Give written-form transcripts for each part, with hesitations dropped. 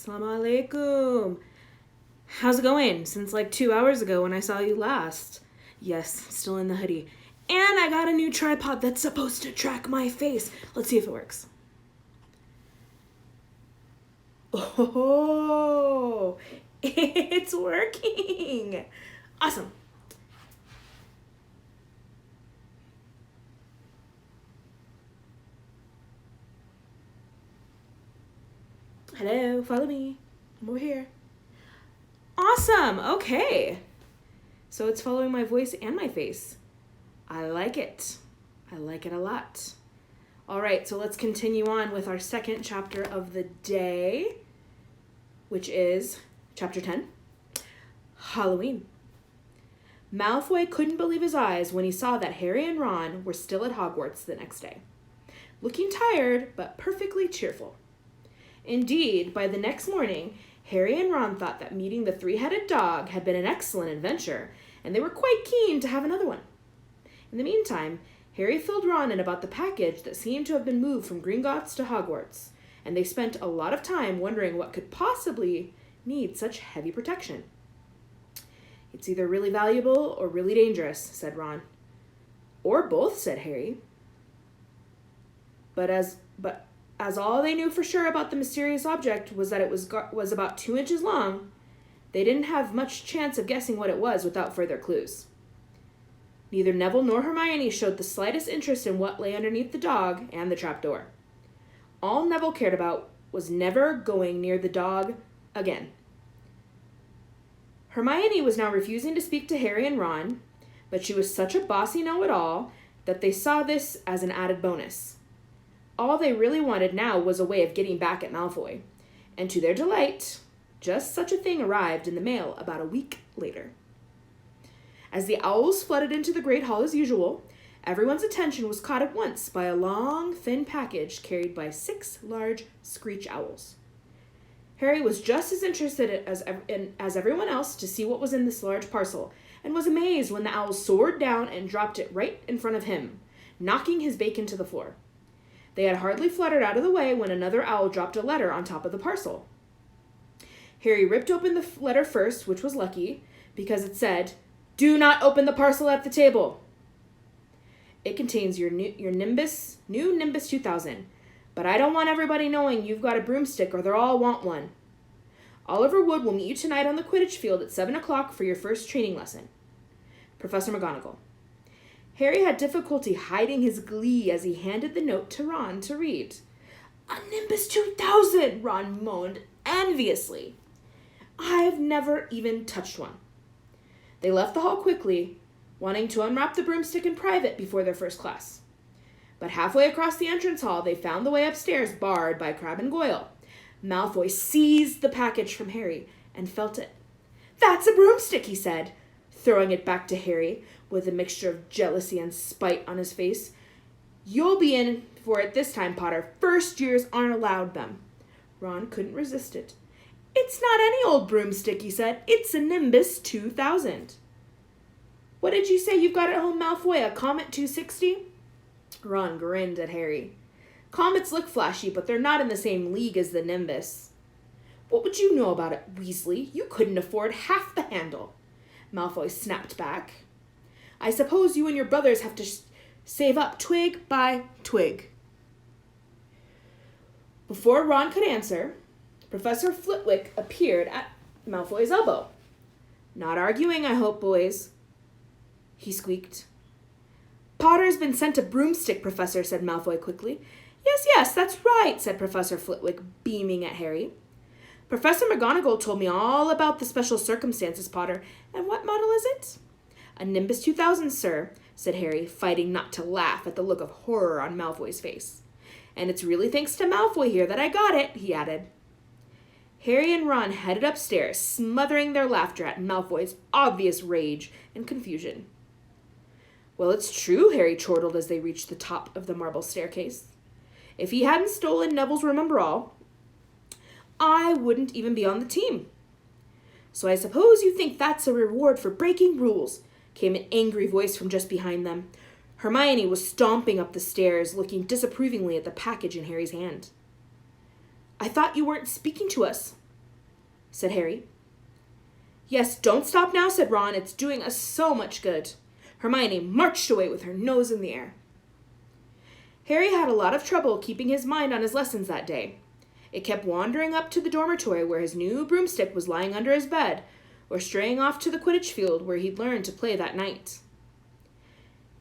Assalamu alaikum. How's it going? Since like 2 hours ago when I saw you last. Yes, still in the hoodie. And I got a new tripod that's supposed to track my face. Let's see if it works. Oh, it's working. Awesome. Hello, follow me. I'm over here. Awesome. Okay. So it's following my voice and my face. I like it. I like it a lot. All right, so let's continue on with our second chapter of the day, which is chapter 10, Halloween. Malfoy couldn't believe his eyes when he saw that Harry and Ron were still at Hogwarts the next day, looking tired but perfectly cheerful. Indeed, by the next morning, Harry and Ron thought that meeting the three-headed dog had been an excellent adventure, and they were quite keen to have another one. In the meantime, Harry filled Ron in about the package that seemed to have been moved from Gringotts to Hogwarts, and they spent a lot of time wondering what could possibly need such heavy protection. It's either really valuable or really dangerous, said Ron. Or both, said Harry. But as all they knew for sure about the mysterious object was that it was about 2 inches long, they didn't have much chance of guessing what it was without further clues. Neither Neville nor Hermione showed the slightest interest in what lay underneath the dog and the trapdoor. All Neville cared about was never going near the dog again. Hermione was now refusing to speak to Harry and Ron, but she was such a bossy know-it-all that they saw this as an added bonus. All they really wanted now was a way of getting back at Malfoy, and to their delight, just such a thing arrived in the mail about a week later. As the owls flooded into the Great Hall as usual, everyone's attention was caught at once by a long, thin package carried by 6 large screech owls. Harry was just as interested as everyone else to see what was in this large parcel, and was amazed when the owls soared down and dropped it right in front of him, knocking his bacon to the floor. They had hardly fluttered out of the way when another owl dropped a letter on top of the parcel. Harry ripped open the letter first, which was lucky, because it said, "Do not open the parcel at the table." It contains your new Nimbus 2000, but I don't want everybody knowing you've got a broomstick or they'll all want one. Oliver Wood will meet you tonight on the Quidditch field at 7 o'clock for your first training lesson. Professor McGonagall. Harry had difficulty hiding his glee as he handed the note to Ron to read. "A Nimbus 2000, Ron moaned enviously. "I've never even touched one." They left the hall quickly, wanting to unwrap the broomstick in private before their first class. But halfway across the entrance hall, they found the way upstairs barred by Crabbe and Goyle. Malfoy seized the package from Harry and felt it. "That's a broomstick," he said, throwing it back to Harry with a mixture of jealousy and spite on his face. "You'll be in for it this time, Potter. First years aren't allowed them." Ron couldn't resist it. "It's not any old broomstick," he said. "It's a Nimbus 2000. "What did you say you've got at home, Malfoy? A Comet 260? Ron grinned at Harry. "Comets look flashy, but they're not in the same league as the Nimbus." "What would you know about it, Weasley? You couldn't afford half the handle." Malfoy snapped back. "I suppose you and your brothers have to save up twig by twig." Before Ron could answer, Professor Flitwick appeared at Malfoy's elbow. "Not arguing, I hope, boys," he squeaked. "Potter's been sent a broomstick, Professor," said Malfoy quickly. Yes, that's right," said Professor Flitwick, beaming at Harry. "Professor McGonagall told me all about the special circumstances, Potter. And what model is it?" "A Nimbus 2000, sir," said Harry, fighting not to laugh at the look of horror on Malfoy's face. "And it's really thanks to Malfoy here that I got it," he added. Harry and Ron headed upstairs, smothering their laughter at Malfoy's obvious rage and confusion. "Well, it's true," Harry chortled as they reached the top of the marble staircase. "If he hadn't stolen Neville's room and brawl, I wouldn't even be on the team." "So I suppose you think that's a reward for breaking rules," came an angry voice from just behind them. Hermione was stomping up the stairs, looking disapprovingly at the package in Harry's hand. "I thought you weren't speaking to us," said Harry. Yes, don't stop now, said Ron. It's doing us so much good. Hermione marched away with her nose in the air. Harry had a lot of trouble keeping his mind on his lessons that day. It kept wandering up to the dormitory where his new broomstick was lying under his bed, or straying off to the Quidditch field where he'd learned to play that night.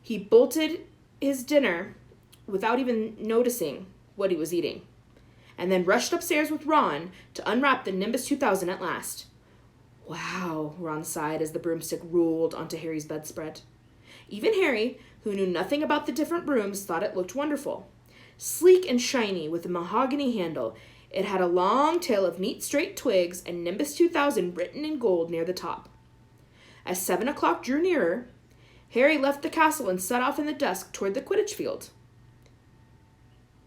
He bolted his dinner without even noticing what he was eating, and then rushed upstairs with Ron to unwrap the Nimbus 2000 at last. Wow, Ron sighed as the broomstick rolled onto Harry's bedspread. Even Harry, who knew nothing about the different brooms, thought it looked wonderful. Sleek and shiny with a mahogany handle, it had a long tail of neat straight twigs and Nimbus 2000 written in gold near the top. As 7 o'clock drew nearer, Harry left the castle and set off in the dusk toward the Quidditch field.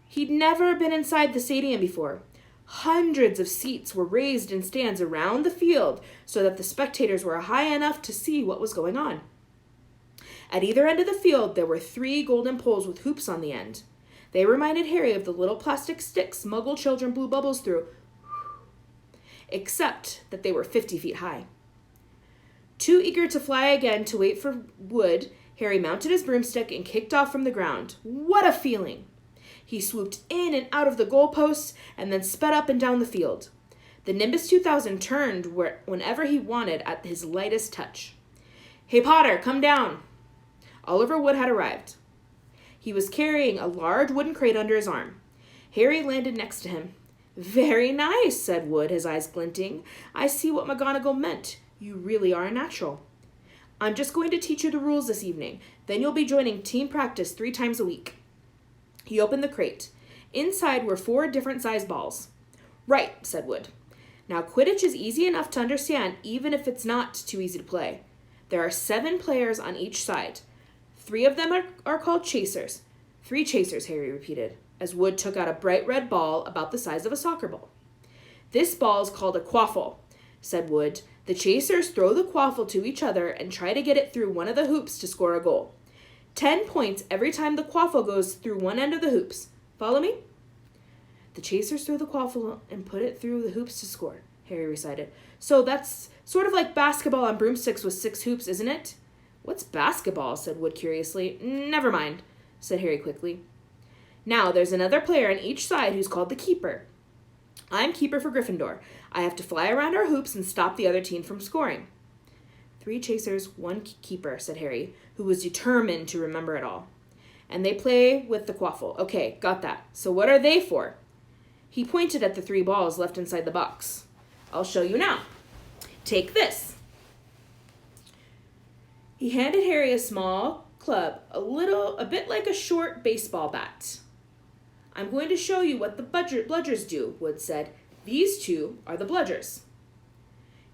He'd never been inside the stadium before. Hundreds of seats were raised in stands around the field so that the spectators were high enough to see what was going on. At either end of the field, there were 3 golden poles with hoops on the end. They reminded Harry of the little plastic sticks Muggle children blew bubbles through, except that they were 50 feet high. Too eager to fly again to wait for Wood, Harry mounted his broomstick and kicked off from the ground. What a feeling! He swooped in and out of the goalposts and then sped up and down the field. The Nimbus 2000 turned whenever he wanted at his lightest touch. Hey, Potter, come down! Oliver Wood had arrived. He was carrying a large wooden crate under his arm. Harry landed next to him. Very nice, said Wood, his eyes glinting. I see what McGonagall meant. You really are a natural. I'm just going to teach you the rules this evening. Then you'll be joining team practice 3 times a week. He opened the crate. Inside were 4 different size balls. Right, said Wood. Now, Quidditch is easy enough to understand, even if it's not too easy to play. There are 7 players on each side. 3 of them are called chasers. 3 chasers, Harry repeated, as Wood took out a bright red ball about the size of a soccer ball. This ball is called a quaffle, said Wood. The chasers throw the quaffle to each other and try to get it through one of the hoops to score a goal. 10 points every time the quaffle goes through one end of the hoops. Follow me? The chasers throw the quaffle and put it through the hoops to score, Harry recited. So that's sort of like basketball on broomsticks with 6 hoops, isn't it? What's basketball? Said Wood curiously. Never mind, said Harry quickly. Now, there's another player on each side who's called the keeper. I'm keeper for Gryffindor. I have to fly around our hoops and stop the other team from scoring. 3 chasers, 1 keeper, said Harry, who was determined to remember it all. And they play with the quaffle. Okay, got that. So what are they for? He pointed at the 3 balls left inside the box. I'll show you now. Take this. He handed Harry a small club, a bit like a short baseball bat. I'm going to show you what the bludgers do, Wood said. These 2 are the bludgers.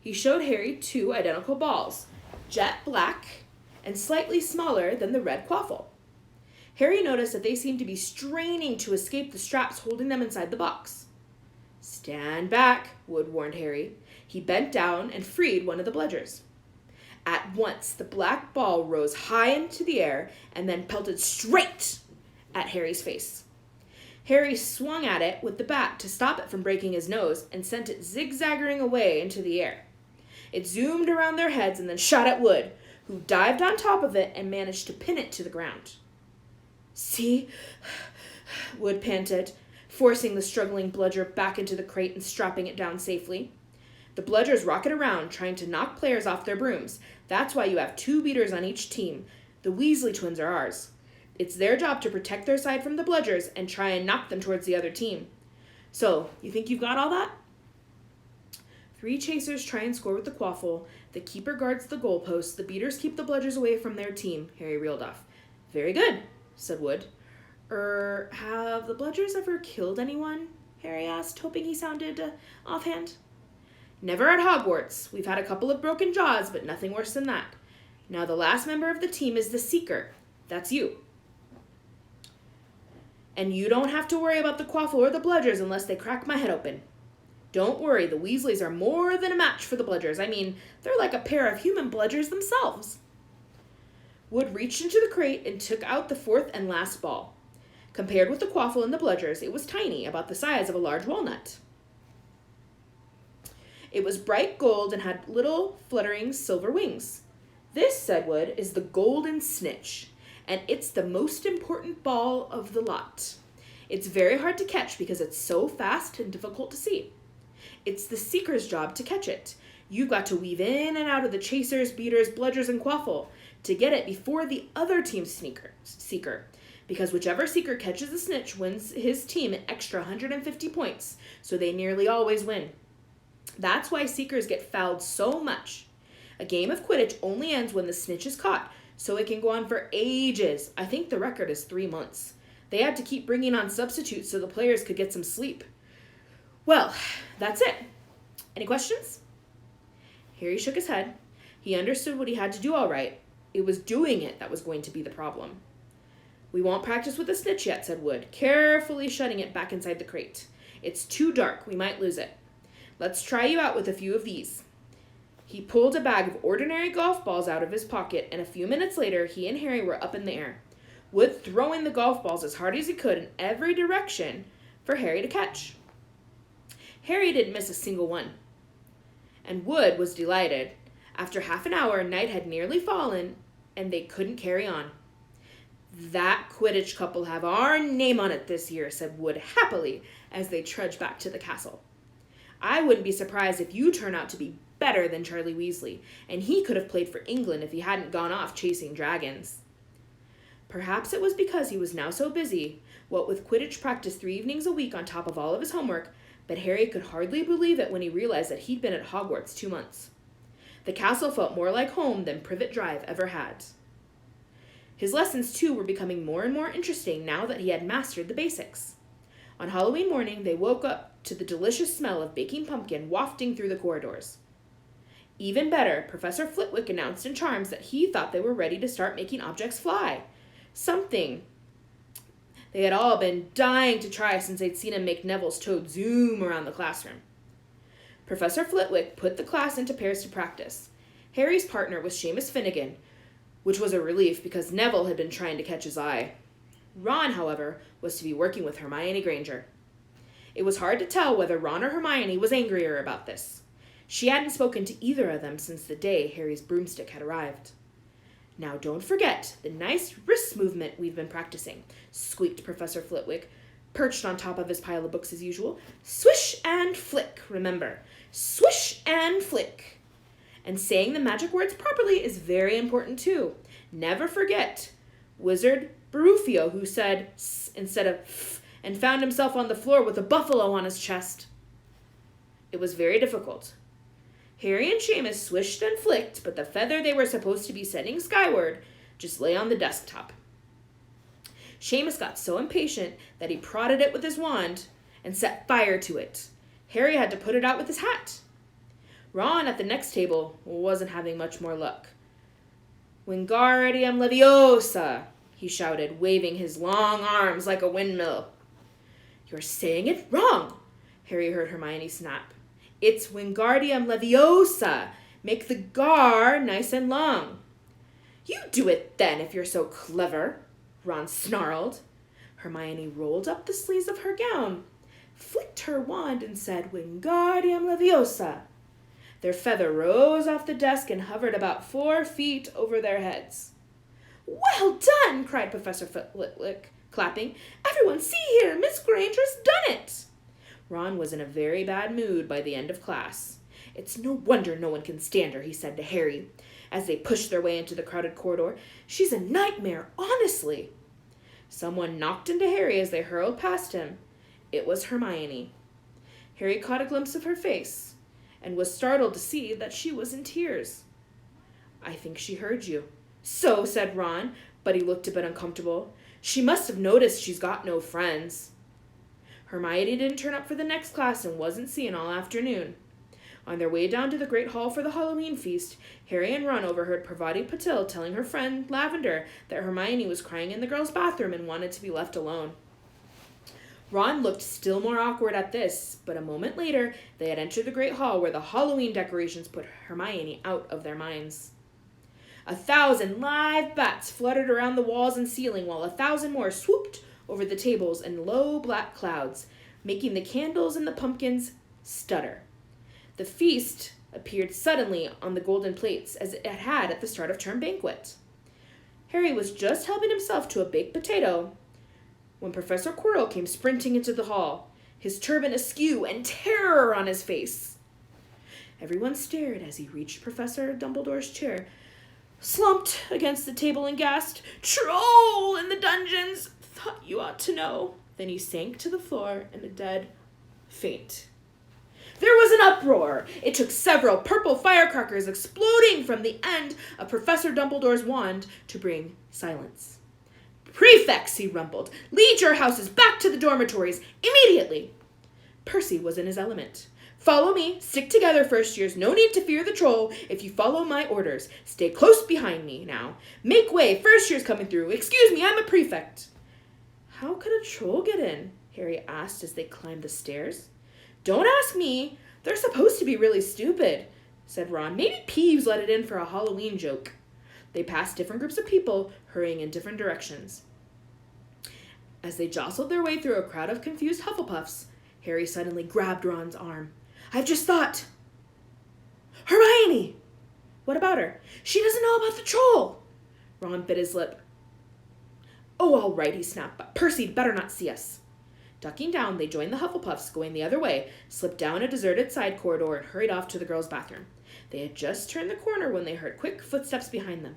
He showed Harry 2 identical balls, jet black and slightly smaller than the red quaffle. Harry noticed that they seemed to be straining to escape the straps holding them inside the box. Stand back, Wood warned Harry. He bent down and freed one of the bludgers. At once, the black ball rose high into the air and then pelted straight at Harry's face. Harry swung at it with the bat to stop it from breaking his nose and sent it zigzagging away into the air. It zoomed around their heads and then shot at Wood, who dived on top of it and managed to pin it to the ground. See? Wood panted, forcing the struggling bludger back into the crate and strapping it down safely. The bludgers rocket around, trying to knock players off their brooms. That's why you have 2 beaters on each team. The Weasley twins are ours. It's their job to protect their side from the bludgers and try and knock them towards the other team. So, you think you've got all that? 3 chasers try and score with the quaffle. The keeper guards the goalposts. The beaters keep the bludgers away from their team, Harry reeled off. Very good, said Wood. Have the bludgers ever killed anyone? Harry asked, hoping he sounded offhand. Never at Hogwarts. We've had a couple of broken jaws, but nothing worse than that. Now the last member of the team is the Seeker. That's you. And you don't have to worry about the quaffle or the bludgers unless they crack my head open. Don't worry, the Weasleys are more than a match for the bludgers. I mean, they're like a pair of human bludgers themselves. Wood reached into the crate and took out the 4th and last ball. Compared with the quaffle and the bludgers, it was tiny, about the size of a large walnut. It was bright gold and had little fluttering silver wings. "This," said Wood, "is the golden snitch, and it's the most important ball of the lot. It's very hard to catch because it's so fast and difficult to see. It's the seeker's job to catch it. You've got to weave in and out of the chasers, beaters, bludgers, and quaffle to get it before the other team's seeker. Because whichever seeker catches the snitch wins his team an extra 150 points, so they nearly always win. That's why seekers get fouled so much. A game of Quidditch only ends when the snitch is caught, so it can go on for ages. I think the record is 3 months. They had to keep bringing on substitutes so the players could get some sleep. Well, that's it. Any questions?" Harry shook his head. He understood what he had to do all right. It was doing it that was going to be the problem. "We won't practice with the snitch yet," said Wood, carefully shutting it back inside the crate. "It's too dark. We might lose it. Let's try you out with a few of these." He pulled a bag of ordinary golf balls out of his pocket, and a few minutes later, he and Harry were up in the air, Wood throwing the golf balls as hard as he could in every direction for Harry to catch. Harry didn't miss a single one, and Wood was delighted. After half an hour, night had nearly fallen, and they couldn't carry on. "That Quidditch cup will have our name on it this year," said Wood happily as they trudged back to the castle. "I wouldn't be surprised if you turn out to be better than Charlie Weasley, and he could have played for England if he hadn't gone off chasing dragons." Perhaps it was because he was now so busy, what with Quidditch practice 3 evenings a week on top of all of his homework, but Harry could hardly believe it when he realized that he'd been at Hogwarts 2 months. The castle felt more like home than Privet Drive ever had. His lessons, too, were becoming more and more interesting now that he had mastered the basics. On Halloween morning, they woke up to the delicious smell of baking pumpkin wafting through the corridors. Even better, Professor Flitwick announced in Charms that he thought they were ready to start making objects fly. Something they had all been dying to try since they'd seen him make Neville's toad zoom around the classroom. Professor Flitwick put the class into pairs to practice. Harry's partner was Seamus Finnegan, which was a relief because Neville had been trying to catch his eye. Ron, however, was to be working with Hermione Granger. It was hard to tell whether Ron or Hermione was angrier about this. She hadn't spoken to either of them since the day Harry's broomstick had arrived. "Now don't forget the nice wrist movement we've been practicing," squeaked Professor Flitwick, perched on top of his pile of books as usual. "Swish and flick, remember. Swish and flick. And saying the magic words properly is very important too. Never forget Wizard Barufio, who said s instead of f and found himself on the floor with a buffalo on his chest." It was very difficult. Harry and Seamus swished and flicked, but the feather they were supposed to be sending skyward just lay on the desktop. Seamus got so impatient that he prodded it with his wand and set fire to it. Harry had to put it out with his hat. Ron at the next table wasn't having much more luck. "Wingardium Leviosa," he shouted, waving his long arms like a windmill. "You're saying it wrong," Harry heard Hermione snap. "It's Wingardium Leviosa. Make the gar nice and long." "You do it then, if you're so clever," Ron snarled. Hermione rolled up the sleeves of her gown, flicked her wand, and said, "Wingardium Leviosa." Their feather rose off the desk and hovered about 4 feet over their heads. "Well done!" cried Professor Flitwick, clapping. "Everyone see here, Miss Granger's done it!" Ron was in a very bad mood by the end of class. "It's no wonder no one can stand her," he said to Harry, as they pushed their way into the crowded corridor. "She's a nightmare, honestly." Someone knocked into Harry as they hurled past him. It was Hermione. Harry caught a glimpse of her face and was startled to see that she was in tears. "I think she heard you." "So," said Ron, but he looked a bit uncomfortable. "She must have noticed she's got no friends." Hermione didn't turn up for the next class and wasn't seen all afternoon. On their way down to the Great Hall for the Halloween feast, Harry and Ron overheard Parvati Patil telling her friend Lavender that Hermione was crying in the girls' bathroom and wanted to be left alone. Ron looked still more awkward at this, but a moment later they had entered the Great Hall where the Halloween decorations put Hermione out of their minds. 1,000 live bats fluttered around the walls and ceiling, while 1,000 more swooped over the tables in low black clouds, making the candles and the pumpkins stutter. The feast appeared suddenly on the golden plates as it had at the start of term banquet. Harry was just helping himself to a baked potato when Professor Quirrell came sprinting into the hall, his turban askew and terror on his face. Everyone stared as he reached Professor Dumbledore's chair, slumped against the table and gasped, "Troll in the dungeons! Thought you ought to know." Then he sank to the floor in a dead faint. There was an uproar. It took several purple firecrackers exploding from the end of Professor Dumbledore's wand to bring silence. "Prefects," he rumbled, "lead your houses back to the dormitories immediately." Percy was in his element. "Follow me. Stick together, first years. No need to fear the troll if you follow my orders. Stay close behind me now. Make way. First years coming through. Excuse me, I'm a prefect." "How could a troll get in?" Harry asked as they climbed the stairs. "Don't ask me. They're supposed to be really stupid," said Ron. "Maybe Peeves let it in for a Halloween joke." They passed different groups of people, hurrying in different directions. As they jostled their way through a crowd of confused Hufflepuffs, Harry suddenly grabbed Ron's arm. "I've just thought. Hermione!" "What about her?" "She doesn't know about the troll." Ron bit his lip. "Oh, all right," he snapped, "but Percy better not see us." Ducking down, they joined the Hufflepuffs, going the other way, slipped down a deserted side corridor, and hurried off to the girls' bathroom. They had just turned the corner when they heard quick footsteps behind them.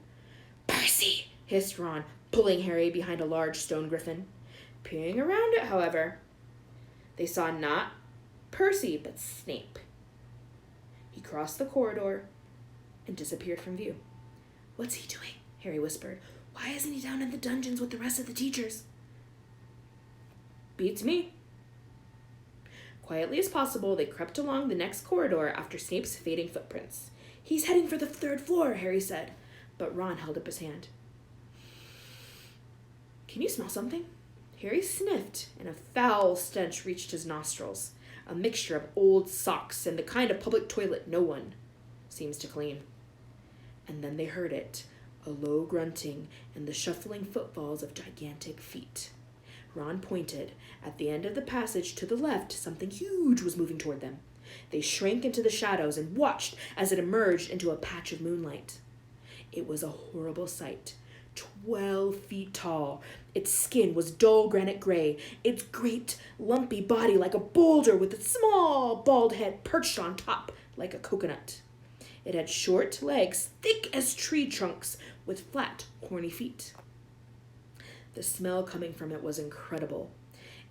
"Percy!" hissed Ron, pulling Harry behind a large stone griffin. Peering around it, however, they saw not Percy, but Snape. He crossed the corridor and disappeared from view. "What's he doing?" Harry whispered. "Why isn't he down in the dungeons with the rest of the teachers?" "Beats me." Quietly as possible, they crept along the next corridor after Snape's fading footprints. "He's heading for the 3rd floor," Harry said, but Ron held up his hand. "Can you smell something?" Harry sniffed, and a foul stench reached his nostrils, a mixture of old socks and the kind of public toilet no one seems to clean. And then they heard it, a low grunting and the shuffling footfalls of gigantic feet. Ron pointed. At the end of the passage to the left, something huge was moving toward them. They shrank into the shadows and watched as it emerged into a patch of moonlight. It was a horrible sight. 12 feet tall. Its skin was dull granite gray, its great, lumpy body like a boulder with a small, bald head perched on top like a coconut. It had short legs, thick as tree trunks, with flat, horny feet. The smell coming from it was incredible.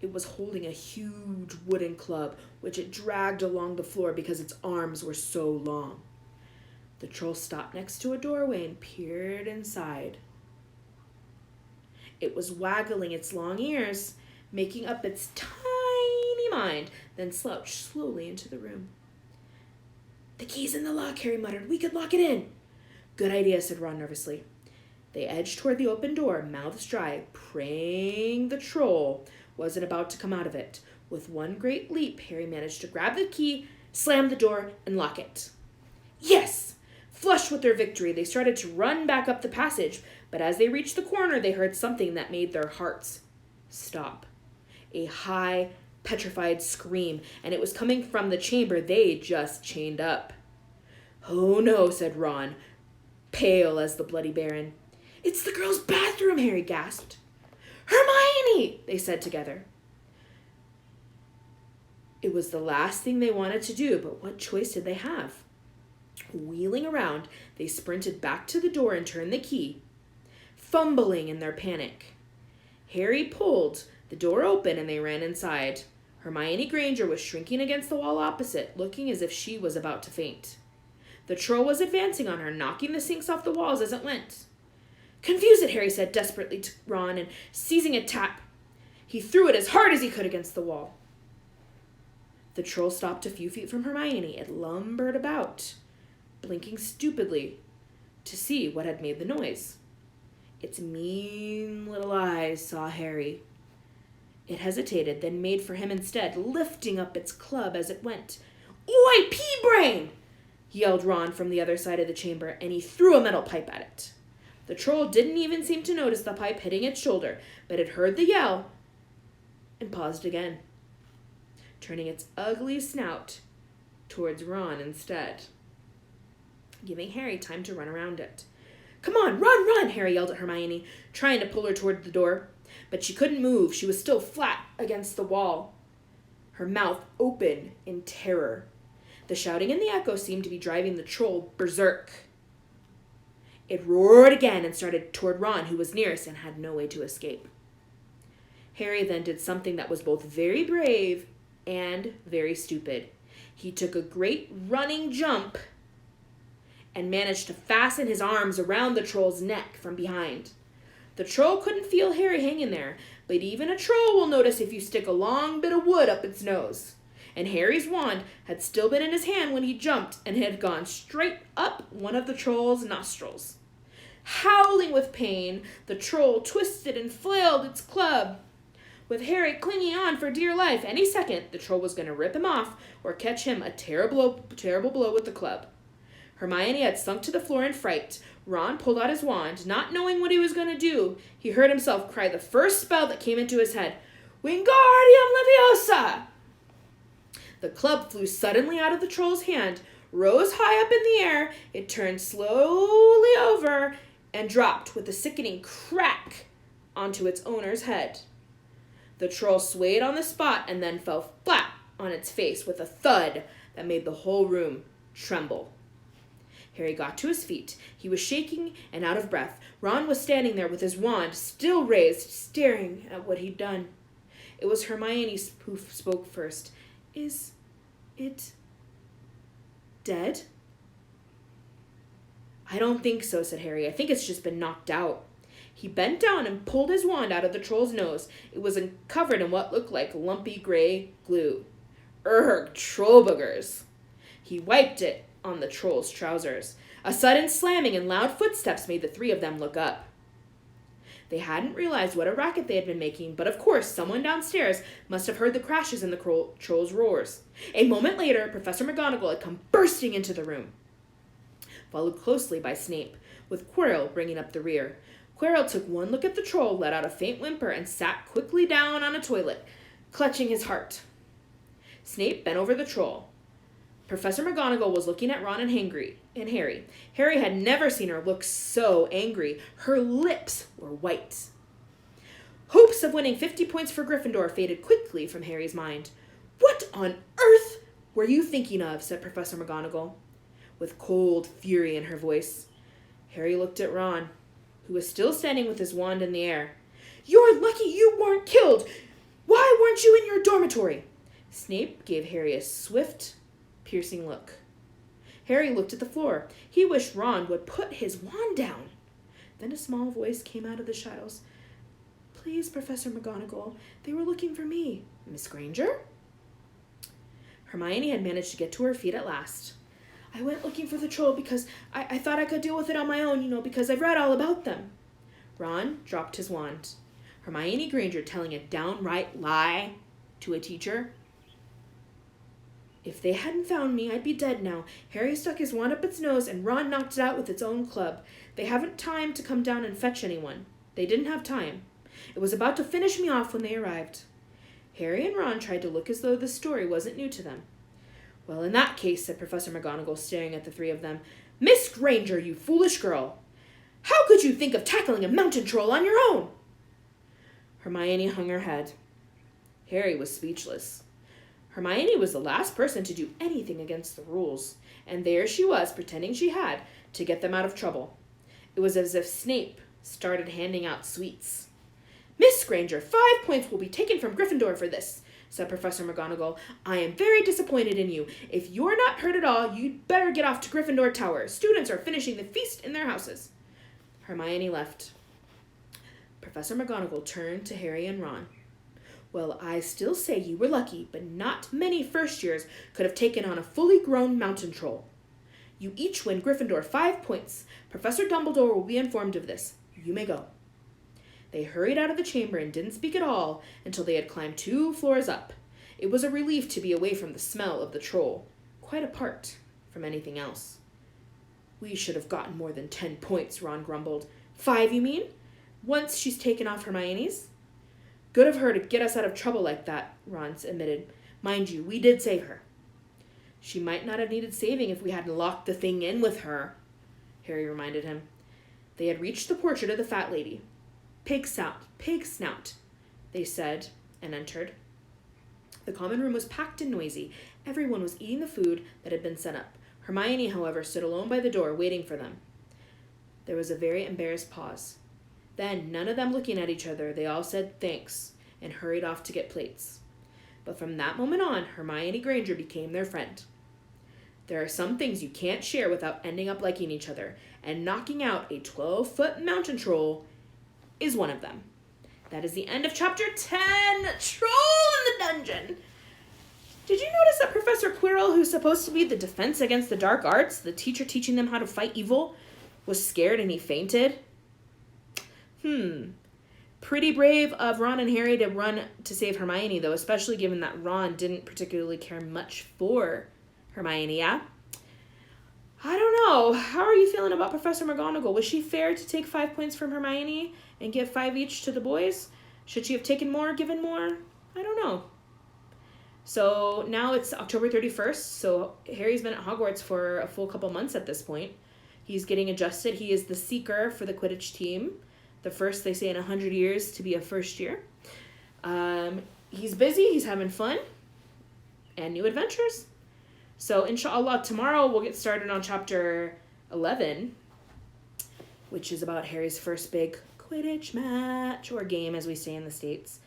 It was holding a huge wooden club, which it dragged along the floor because its arms were so long. The troll stopped next to a doorway and peered inside. It was waggling its long ears, making up its tiny mind, then slouched slowly into the room. "The key's in the lock," Harry muttered. "We could lock it in." "Good idea," said Ron nervously. They edged toward the open door, mouths dry, praying the troll wasn't about to come out of it. With one great leap, Harry managed to grab the key, slam the door, and lock it. Yes! Flushed with their victory, they started to run back up the passage, but as they reached the corner, they heard something that made their hearts stop. A high, petrified scream, and it was coming from the chamber they just chained up. "Oh no," said Ron, pale as the Bloody Baron. "It's the girls' bathroom," Harry gasped. "Hermione!" they said together. It was the last thing they wanted to do, but what choice did they have? Wheeling around, they sprinted back to the door and turned the key, fumbling in their panic. Harry pulled the door open and they ran inside. Hermione Granger was shrinking against the wall opposite, looking as if she was about to faint. The troll was advancing on her, knocking the sinks off the walls as it went. "Confuse it," Harry said desperately to Ron, and seizing a tap, he threw it as hard as he could against the wall. The troll stopped a few feet from Hermione. It lumbered about, blinking stupidly to see what had made the noise. Its mean little eyes saw Harry. It hesitated, then made for him instead, lifting up its club as it went. "Oi, pea-brain!" yelled Ron from the other side of the chamber, and he threw a metal pipe at it. The troll didn't even seem to notice the pipe hitting its shoulder, but it heard the yell and paused again. Turning its ugly snout towards Ron instead, giving Harry time to run around it. "Come on, run, run!" Harry yelled at Hermione, trying to pull her toward the door. But she couldn't move. She was still flat against the wall, her mouth open in terror. The shouting and the echo seemed to be driving the troll berserk. It roared again and started toward Ron, who was nearest and had no way to escape. Harry then did something that was both very brave and very stupid. He took a great running jump and managed to fasten his arms around the troll's neck from behind. The troll couldn't feel Harry hanging there, but even a troll will notice if you stick a long bit of wood up its nose. And Harry's wand had still been in his hand when he jumped and had gone straight up one of the troll's nostrils. Howling with pain, the troll twisted and flailed its club, with Harry clinging on for dear life. Any second, the troll was going to rip him off or catch him a terrible blow with the club. Hermione had sunk to the floor in fright. Ron pulled out his wand, not knowing what he was going to do. He heard himself cry the first spell that came into his head, "Wingardium Leviosa!" The club flew suddenly out of the troll's hand, rose high up in the air, it turned slowly over, and dropped with a sickening crack onto its owner's head. The troll swayed on the spot and then fell flat on its face with a thud that made the whole room tremble. Harry got to his feet. He was shaking and out of breath. Ron was standing there with his wand still raised, staring at what he'd done. It was Hermione who spoke first. "Is it dead?" "I don't think so," said Harry. "I think it's just been knocked out." He bent down and pulled his wand out of the troll's nose. It was covered in what looked like lumpy gray glue. "Urgh, troll boogers." He wiped it on the troll's trousers. A sudden slamming and loud footsteps made the three of them look up. They hadn't realized what a racket they had been making, but of course someone downstairs must have heard the crashes and the troll's roars. A moment later, Professor McGonagall had come bursting into the room, followed closely by Snape, with Quirrell bringing up the rear. Quirrell took one look at the troll, let out a faint whimper, and sat quickly down on a toilet, clutching his heart. Snape bent over the troll. Professor McGonagall was looking at Ron and Harry. Harry had never seen her look so angry. Her lips were white. Hopes of winning 50 points for Gryffindor faded quickly from Harry's mind. "What on earth were you thinking of?" said Professor McGonagall, with cold fury in her voice. Harry looked at Ron, who was still standing with his wand in the air. "You're lucky you weren't killed. Why weren't you in your dormitory?" Snape gave Harry a swift, piercing look. Harry looked at the floor. He wished Ron would put his wand down. Then a small voice came out of the shadows. "Please, Professor McGonagall, they were looking for me." "Miss Granger?" Hermione had managed to get to her feet at last. "I went looking for the troll because I thought I could deal with it on my own, because I've read all about them." Ron dropped his wand. Hermione Granger telling a downright lie to a teacher? "If they hadn't found me, I'd be dead now." Harry stuck his wand up its nose, and Ron knocked it out with its own club. "They haven't time to come down and fetch anyone. They didn't have time. It was about to finish me off when they arrived." Harry and Ron tried to look as though the story wasn't new to them. "Well, in that case," said Professor McGonagall, staring at the three of them, "Miss Granger, you foolish girl! How could you think of tackling a mountain troll on your own?" Hermione hung her head. Harry was speechless. Hermione was the last person to do anything against the rules, and there she was pretending she had to get them out of trouble. It was as if Snape started handing out sweets. "Miss Granger, 5 points will be taken from Gryffindor for this," said Professor McGonagall. "I am very disappointed in you. If you're not hurt at all, you'd better get off to Gryffindor Tower. Students are finishing the feast in their houses." Hermione left. Professor McGonagall turned to Harry and Ron. "Well, I still say you were lucky, but not many first years could have taken on a fully grown mountain troll. You each win Gryffindor 5 points. Professor Dumbledore will be informed of this. You may go." They hurried out of the chamber and didn't speak at all until they had climbed 2 floors up. It was a relief to be away from the smell of the troll, quite apart from anything else. "We should have gotten more than 10 points, Ron grumbled. 5, you mean? Once she's taken off Hermione's?" "Good of her to get us out of trouble like that," Ron admitted. "Mind you, we did save her." She might not have needed saving if we hadn't locked the thing in with her, Harry reminded him. They had reached the portrait of the fat lady. Pig snout, they said, and entered. The common room was packed and noisy. Everyone was eating the food that had been set up. Hermione, however, stood alone by the door, waiting for them. There was a very embarrassed pause. Then, none of them looking at each other, they all said thanks and hurried off to get plates. But from that moment on, Hermione Granger became their friend. There are some things you can't share without ending up liking each other, and knocking out a 12-foot mountain troll is one of them. That is the end of Chapter 10, Troll in the Dungeon. Did you notice that Professor Quirrell, who's supposed to be the defense against the dark arts, the teacher teaching them how to fight evil, was scared and he fainted? Pretty brave of Ron and Harry to run to save Hermione, though, especially given that Ron didn't particularly care much for Hermione, yeah? I don't know. How are you feeling about Professor McGonagall? Was she fair to take 5 points from Hermione and give 5 each to the boys? Should she have taken more, given more? I don't know. So now it's October 31st, so Harry's been at Hogwarts for a full couple months at this point. He's getting adjusted. He is the seeker for the Quidditch team. The first, they say, in 100 years to be a first year. He's busy. He's having fun. And new adventures. So, inshallah, tomorrow we'll get started on Chapter 11, which is about Harry's first big Quidditch match, or game, as we say in the States.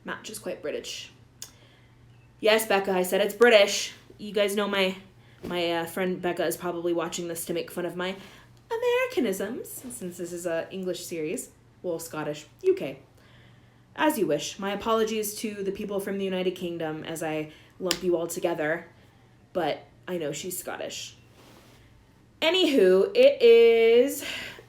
Match is quite British. Yes, Becca, I said it's British. You guys know my friend Becca is probably watching this to make fun of my Americanisms, since this is an English series. Well, Scottish, UK. As you wish. My apologies to the people from the United Kingdom as I lump you all together, but I know she's Scottish. Anywho, it is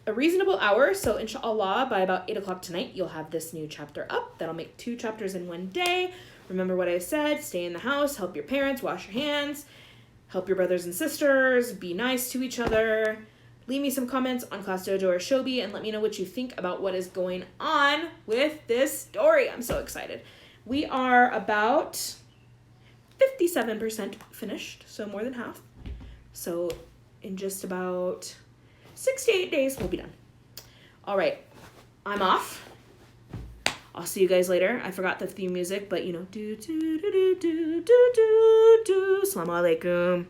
a reasonable hour, so inshallah, by about 8 o'clock tonight, you'll have this new chapter up. That'll make 2 chapters in one day. Remember what I said, stay in the house, help your parents, wash your hands, help your brothers and sisters, be nice to each other. Leave me some comments on Class Dojo or Shobi and let me know what you think about what is going on with this story. I'm so excited. We are about 57% finished, so more than half. So in just about 6 to 8 days, we'll be done. All right, I'm off. I'll see you guys later. I forgot the theme music, but you know, do do do do do do do do. Assalamu alaikum.